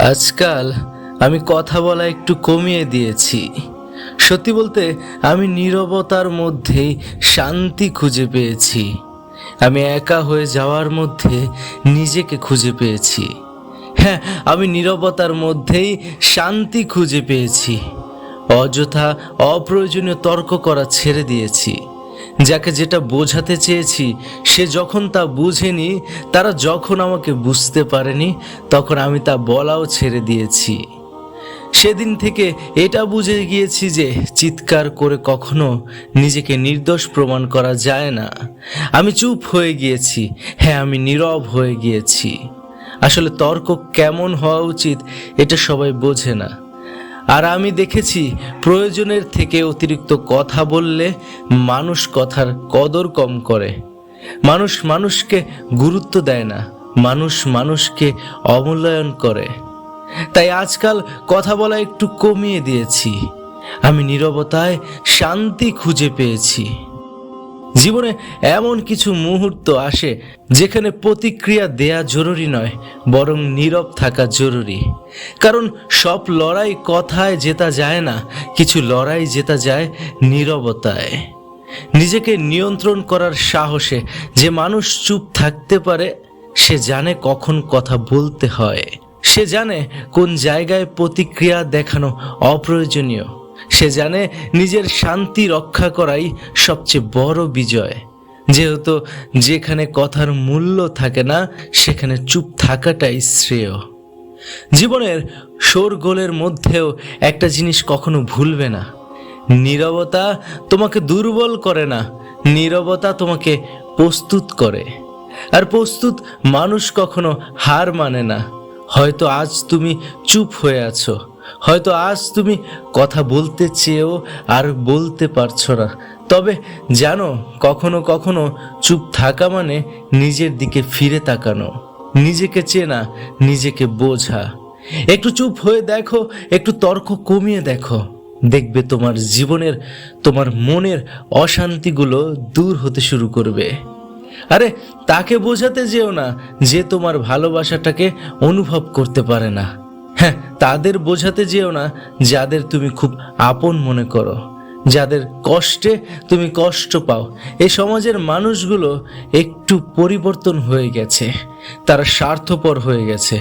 আজকাল আমি কথা বলা একটু কমিয়ে দিয়েছি। সত্যি বলতে আমি নীরবতার মধ্যেই শান্তি খুঁজে পেয়েছি। আমি একা হয়ে যাওয়ার মধ্যে নিজেকে খুঁজে পেয়েছি। হ্যাঁ, আমি নীরবতার মধ্যেই শান্তি খুঁজে পেয়েছি। অযথা অপ্রয়োজনীয় তর্ক করা ছেড়ে দিয়েছি। যাকে যেটা বোঝাতে চেয়েছি সে যখন তা বুঝেনি, তারা যখন আমাকে বুঝতে পারেনি, তখন আমি তা বলাও ছেড়ে দিয়েছি। সেদিন থেকে এটা বুঝে গিয়েছি যে চিৎকার করে কখনো নিজেকে নির্দোষ প্রমাণ করা যায় না। আমি চুপ হয়ে গিয়েছি। হ্যাঁ, আমি নীরব হয়ে গিয়েছি। আসলে তর্ক কেমন হওয়া উচিত এটা সবাই বোঝে না। আর আমি দেখেছি প্রয়োজনের থেকে অতিরিক্ত কথা বললে মানুষ কথার কদর কম করে। মানুষ মানুষকে গুরুত্ব দেয় না, মানুষ মানুষকে অমূল্যায়ন করে। তাই আজকাল কথা বলা একটু কমিয়ে দিয়েছি। আমি নীরবতায় শান্তি খুঁজে পেয়েছি। জীবনে এমন কিছু মুহূর্ত আসে যেখানে প্রতিক্রিয়া দেয়া জরুরি নয়, বরং নীরব থাকা জরুরি। কারণ সব লড়াই কথায় জেতা যায় না, কিছু লড়াই জেতা যায় নীরবতায়। নিজেকে নিয়ন্ত্রণ করার সাহসে যে মানুষ চুপ থাকতে পারে, সে জানে কখন কথা বলতে হয়। সে জানে কোন জায়গায় প্রতিক্রিয়া দেখানো অপ্রয়োজনীয়। সে জানে নিজের শান্তি রক্ষা করাই সবচেয়ে বড় বিজয়। যেহেতু যেখানে কথার মূল্য থাকে না, সেখানে চুপ থাকাটাই শ্রেয়। জীবনের শোরগোলের মধ্যেও একটা জিনিস কখনো ভুলবে না, নীরবতা তোমাকে দুর্বল করে না, নীরবতা তোমাকে প্রস্তুত করে। আর প্রস্তুত মানুষ কখনো হার মানে না। হয়তো আজ তুমি চুপ হয়ে আছো, হয়তো আজ তুমি কথা বলতে চেয়েও আর বলতে পারছো না, তবে জানো কখনো কখনো চুপ থাকা মানে নিজের দিকে ফিরে তাকানো, নিজেকে চেনা, নিজেকে বোঝা। একটু চুপ হয়ে দেখো, একটু তর্ক কমিয়ে দেখো, দেখবে তোমার জীবনের, তোমার মনের অশান্তিগুলো দূর হতে শুরু করবে। আরে তাকে বোঝাতে যেও না যে তোমার ভালোবাসাটাকে অনুভব করতে পারে না। হ্যাঁ, তাদের বোঝাতে যেও না যাদের তুমি খুব আপন মনে করো, যাদের কষ্টে তুমি কষ্ট পাও। এই সমাজের মানুষগুলো একটু পরিবর্তন হয়ে গেছে। তারা স্বার্থপর হয়ে গেছে।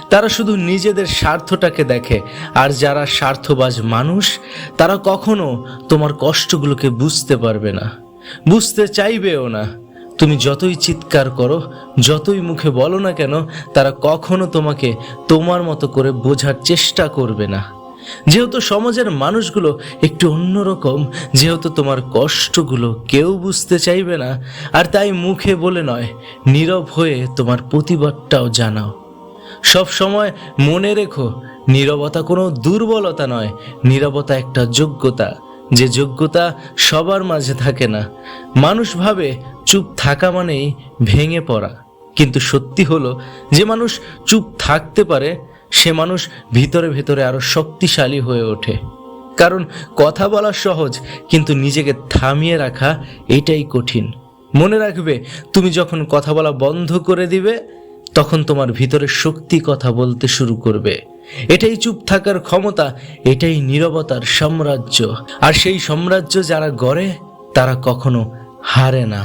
তারা শুধু নিজেদের স্বার্থটাকে দেখে। আর যারা স্বার্থবাজ মানুষ, তারা কখনো তোমার কষ্টগুলোকে বুঝতে পারবে না, বুঝতে চাইবেও না। তুমি যতই চিৎকার করো, যতই মুখে বলো না কেন, তারা কখনো তোমাকে তোমার মতো করে বোঝার চেষ্টা করবে না। যেহেতু সমাজের মানুষগুলো একটু অন্যরকম, যেহেতু তোমার কষ্টগুলো কেউ বুঝতে চাইবে না, আর তাই মুখে বলে নয়, নীরব হয়ে তোমার প্রতিবাদটাও জানাও। সব সময় মনে রেখো, নীরবতা কোনো দুর্বলতা নয়, নীরবতা একটা যোগ্যতা। যে যোগ্যতা সবার মাঝে থাকে না। মানুষ ভাবে চুপ থাকা মানেই ভেঙে পড়া, কিন্তু সত্যি হলো যে মানুষ চুপ থাকতে পারে, সে মানুষ ভিতরে ভিতরে আরো শক্তিশালী হয়ে ওঠে। কারণ কথা বলা সহজ, কিন্তু নিজেকে থামিয়ে রাখা এটাই কঠিন। মনে রাখবে, তুমি যখন কথা বলা বন্ধ করে দিবে, তখন তোমার ভিতরে শক্তি কথা বলতে শুরু করবে। এটাই চুপ থাকার ক্ষমতা, এটাই নীরবতার সাম্রাজ্য। আর সেই সাম্রাজ্য যারা গড়ে, তারা কখনো হারে না।